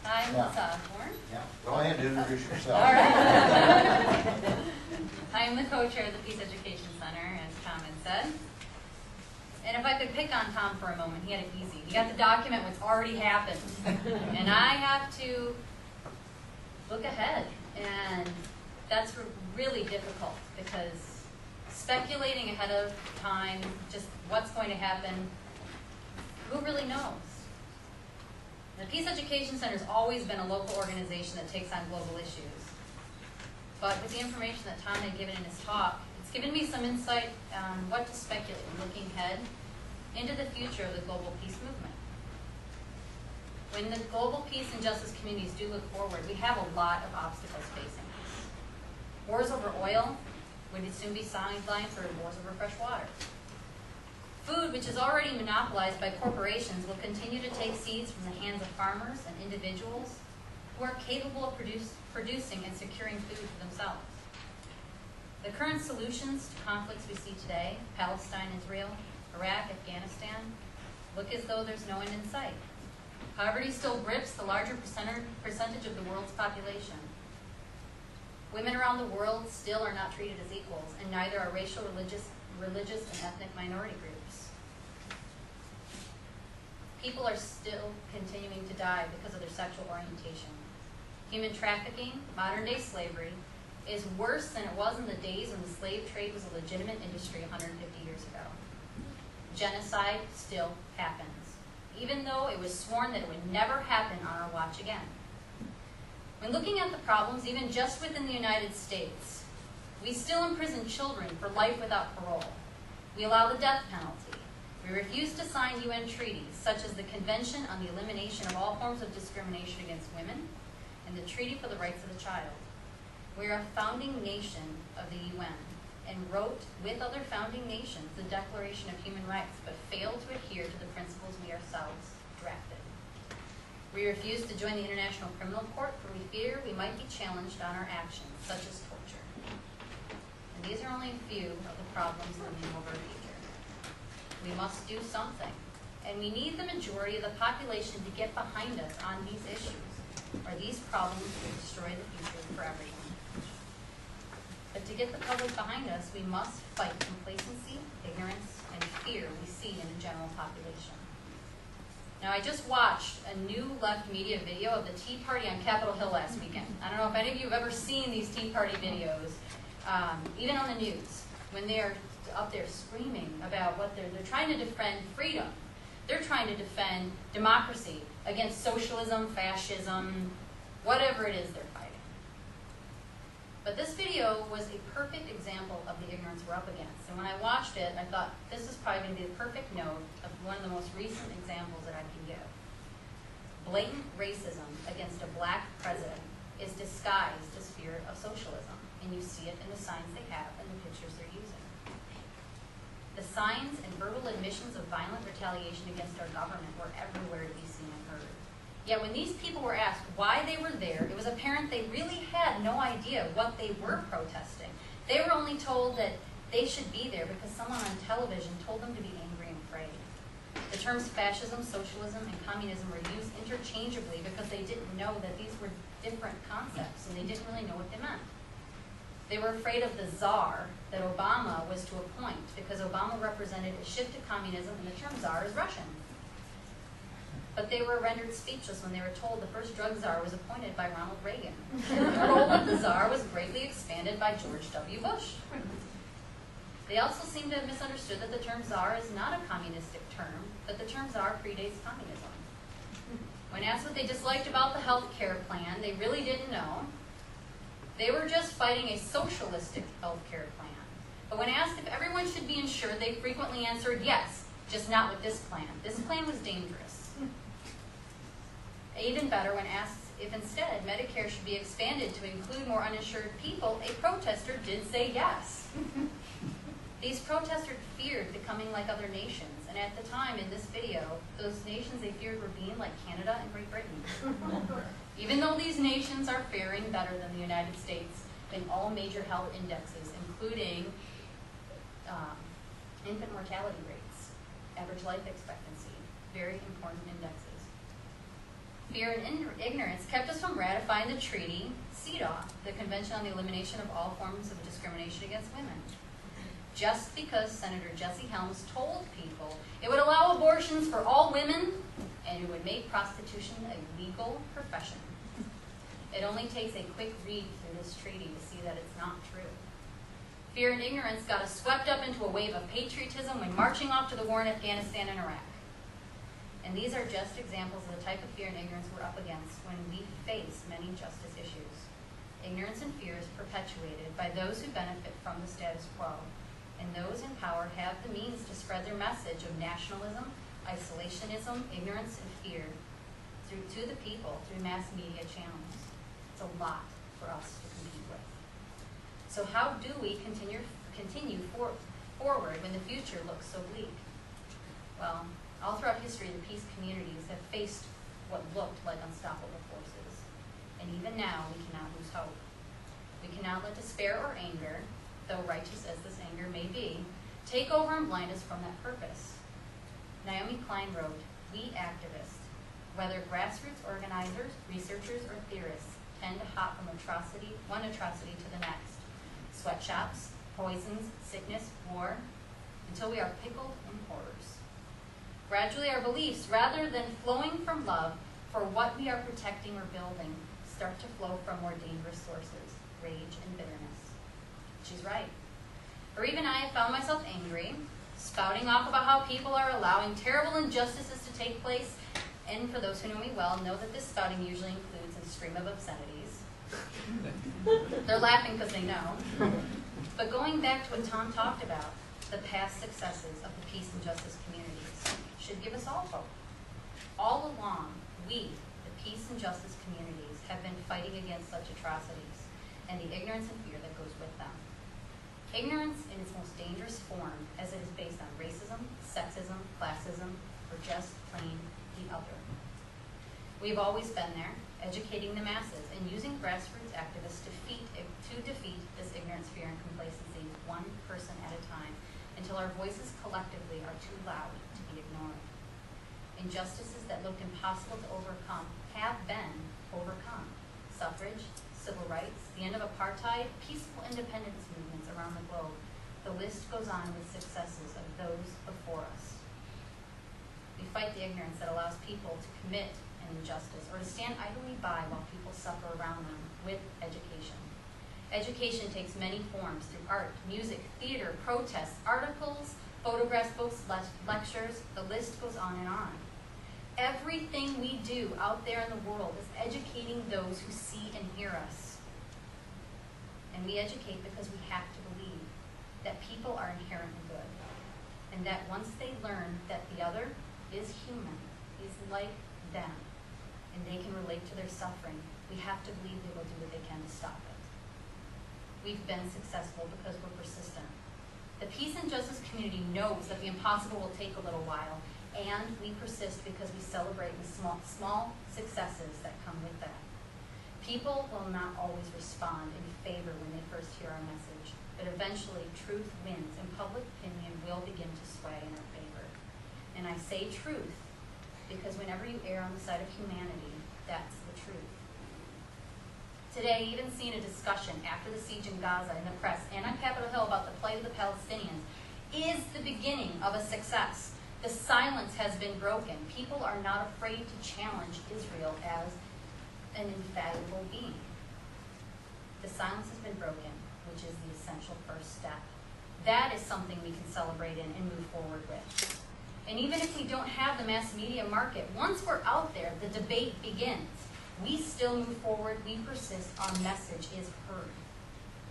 Hi, I'm Ms. Osborn. Yeah. Go ahead and introduce yourself. All right. I am the co-chair of the Peace Education Center, as Tom had said. And if I could pick on Tom for a moment, he had it easy. He got to document what's already happened. And I have to look ahead. And that's really difficult because speculating ahead of time, just what's going to happen, who really knows? The Peace Education Center has always been a local organization that takes on global issues. But with the information that Tom had given in his talk, it's given me some insight on what to speculate looking ahead into the future of the global peace movement. When the global peace and justice communities do look forward, we have a lot of obstacles facing us. Wars over oil would soon be sidelined for wars over fresh water. Food, which is already monopolized by corporations, will continue to take seeds from the hands of farmers and individuals who are capable of producing and securing food for themselves. The current solutions to conflicts we see today, Palestine, Israel, Iraq, Afghanistan, look as though there's no end in sight. Poverty still grips the larger percentage of the world's population. Women around the world still are not treated as equals, and neither are racial, religious, and ethnic minority groups. People are still continuing to die because of their sexual orientation. Human trafficking, modern-day slavery, is worse than it was in the days when the slave trade was a legitimate industry 150 years ago. Genocide still happens, even though it was sworn that it would never happen on our watch again. When looking at the problems, even just within the United States, we still imprison children for life without parole. We allow the death penalty. We refuse to sign UN treaties, such as the Convention on the Elimination of All Forms of Discrimination Against Women and the Treaty for the Rights of the Child. We are a founding nation of the UN and wrote, with other founding nations, the Declaration of Human Rights, but failed to adhere to the principles we ourselves drafted. We refuse to join the International Criminal Court, for we fear we might be challenged on our actions, such as torture. And these are only a few of the problems looming over our future. We must do something, and we need the majority of the population to get behind us on these issues, or these problems will destroy the future for everyone. But to get the public behind us, we must fight complacency, ignorance, and fear we see in the general population. Now, I just watched a new left media video of the Tea Party on Capitol Hill last weekend. I don't know if any of you have ever seen these Tea Party videos, even on the news, when they're up there screaming about what they're trying to defend freedom. They're trying to defend democracy against socialism, fascism, whatever it is they're fighting. But this video was a perfect example of the ignorance we're up against. And when I watched it, I thought, this is probably going to be the perfect note of one of the most recent examples that I can give. Blatant racism against a black president is disguised as fear of socialism. And you see it in the signs they have and the pictures they're using. The signs and verbal admissions of violent retaliation against our government were everywhere to be seen and heard. Yet when these people were asked why they were there, it was apparent they really had no idea what they were protesting. They were only told that they should be there because someone on television told them to be angry and afraid. The terms fascism, socialism, and communism were used interchangeably because they didn't know that these were different concepts and they didn't really know what they meant. They were afraid of the czar that Obama was to appoint because Obama represented a shift to communism and the term czar is Russian. But they were rendered speechless when they were told the first drug czar was appointed by Ronald Reagan. The role of the czar was greatly expanded by George W. Bush. They also seem to have misunderstood that the term czar is not a communistic term, but the term czar predates communism. When asked what they disliked about the health care plan, they really didn't know. They were just fighting a socialistic health care plan. But when asked if everyone should be insured, they frequently answered yes, just not with this plan. This plan was dangerous. Even better, when asked if instead Medicare should be expanded to include more uninsured people, a protester did say yes. These protesters feared becoming like other nations, and at the time in this video, those nations they feared were being like Canada and Great Britain. Even though these nations are faring better than the United States in all major health indexes, including infant mortality rates, average life expectancy, very important indexes. fear, and ignorance kept us from ratifying the treaty, CEDAW, the Convention on the Elimination of All Forms of Discrimination Against Women. Just because Senator Jesse Helms told people it would allow abortions for all women and it would make prostitution a legal profession. It only takes a quick read through this treaty to see that it's not true. Fear and ignorance got us swept up into a wave of patriotism when marching off to the war in Afghanistan and Iraq. And these are just examples of the type of fear and ignorance we're up against when we face many justice issues. Ignorance and fear is perpetuated by those who benefit from the status quo, and those in power have the means to spread their message of nationalism, isolationism, ignorance, and fear to the people through mass media channels. It's a lot for us to compete with. So how do we continue forward when the future looks so bleak? Well, all throughout history, the peace communities have faced what looked like unstoppable forces. And even now, we cannot lose hope. We cannot let despair or anger, though righteous as this anger may be, take over and blind us from that purpose. Naomi Klein wrote, "We activists, whether grassroots organizers, researchers, or theorists, tend to hop from one atrocity to the next. Sweatshops, poisons, sickness, war, until we are pickled in horrors. Gradually our beliefs, rather than flowing from love for what we are protecting or building, start to flow from more dangerous sources, rage and bitterness." She's right. Or even I have found myself angry, spouting off about how people are allowing terrible injustices to take place, and for those who know me well, know that this spouting usually includes a stream of obscenities. They're laughing because they know. But going back to what Tom talked about, the past successes of the peace and justice communities should give us all hope. All along, we, the peace and justice communities, have been fighting against such atrocities and the ignorance and fear that goes with them. Ignorance in its most dangerous form, as it is based on racism, sexism, classism, or just plain the other. We've always been there, educating the masses and using grassroots activists to defeat this ignorance, fear, and complacency one person at a time until our voices collectively are too loud to be ignored. Injustices that looked impossible to overcome have been overcome. Suffrage, civil rights, the end of apartheid, peaceful independence movements around the globe. The list goes on with successes of those before us. We fight the ignorance that allows people to commit an injustice or to stand idly by while people suffer around them with education. Education takes many forms through art, music, theater, protests, articles, photographs, books, lectures. The list goes on and on. Everything we do out there in the world is educating those who see and hear us. And we educate because we have to believe that people are inherently good, and that once they learn that the other is human, is like them, and they can relate to their suffering, we have to believe they will do what they can to stop it. We've been successful because we're persistent. The peace and justice community knows that the impossible will take a little while, and we persist because we celebrate the small successes that come with that. People will not always respond in favor when they first hear our message, but eventually truth wins and public opinion will begin to sway in our favor. And I say truth because whenever you err on the side of humanity, that's the truth. Today, even seeing a discussion after the siege in Gaza in the press and on Capitol Hill about the plight of the Palestinians is the beginning of a success. The silence has been broken. People are not afraid to challenge Israel as an infallible being. The silence has been broken, which is the essential first step. That is something we can celebrate in and move forward with. And even if we don't have the mass media market, once we're out there, the debate begins. We still move forward, we persist, our message is heard.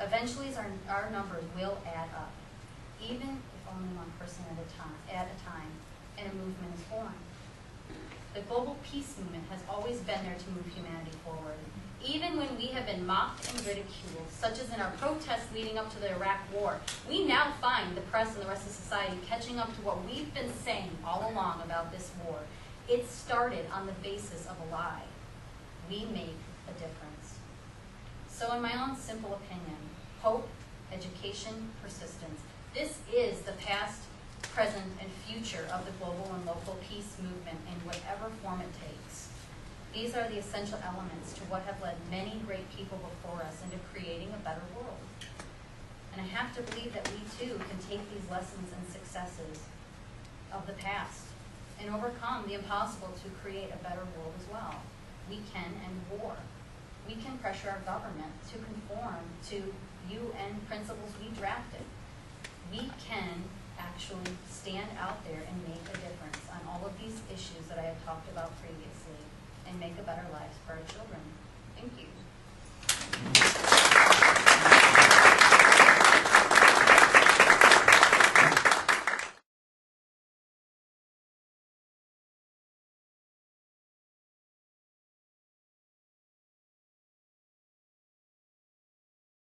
Eventually our numbers will add up, even if only one person at a time, and a movement is born. The global peace movement has always been there to move humanity forward. Even when we have been mocked and ridiculed, such as in our protests leading up to the Iraq War, we now find the press and the rest of society catching up to what we've been saying all along about this war. It started on the basis of a lie. We make a difference. So in my own simple opinion, hope, education, persistence. This is the past, present, and future of the global and local peace movement in whatever form it takes. These are the essential elements to what have led many great people before us into creating a better world. And I have to believe that we too can take these lessons and successes of the past and overcome the impossible to create a better world as well. We can end war. We can pressure our government to conform to UN principles we drafted. We can actually stand out there and make a difference on all of these issues that I have talked about previously and make a better life for our children. Thank you.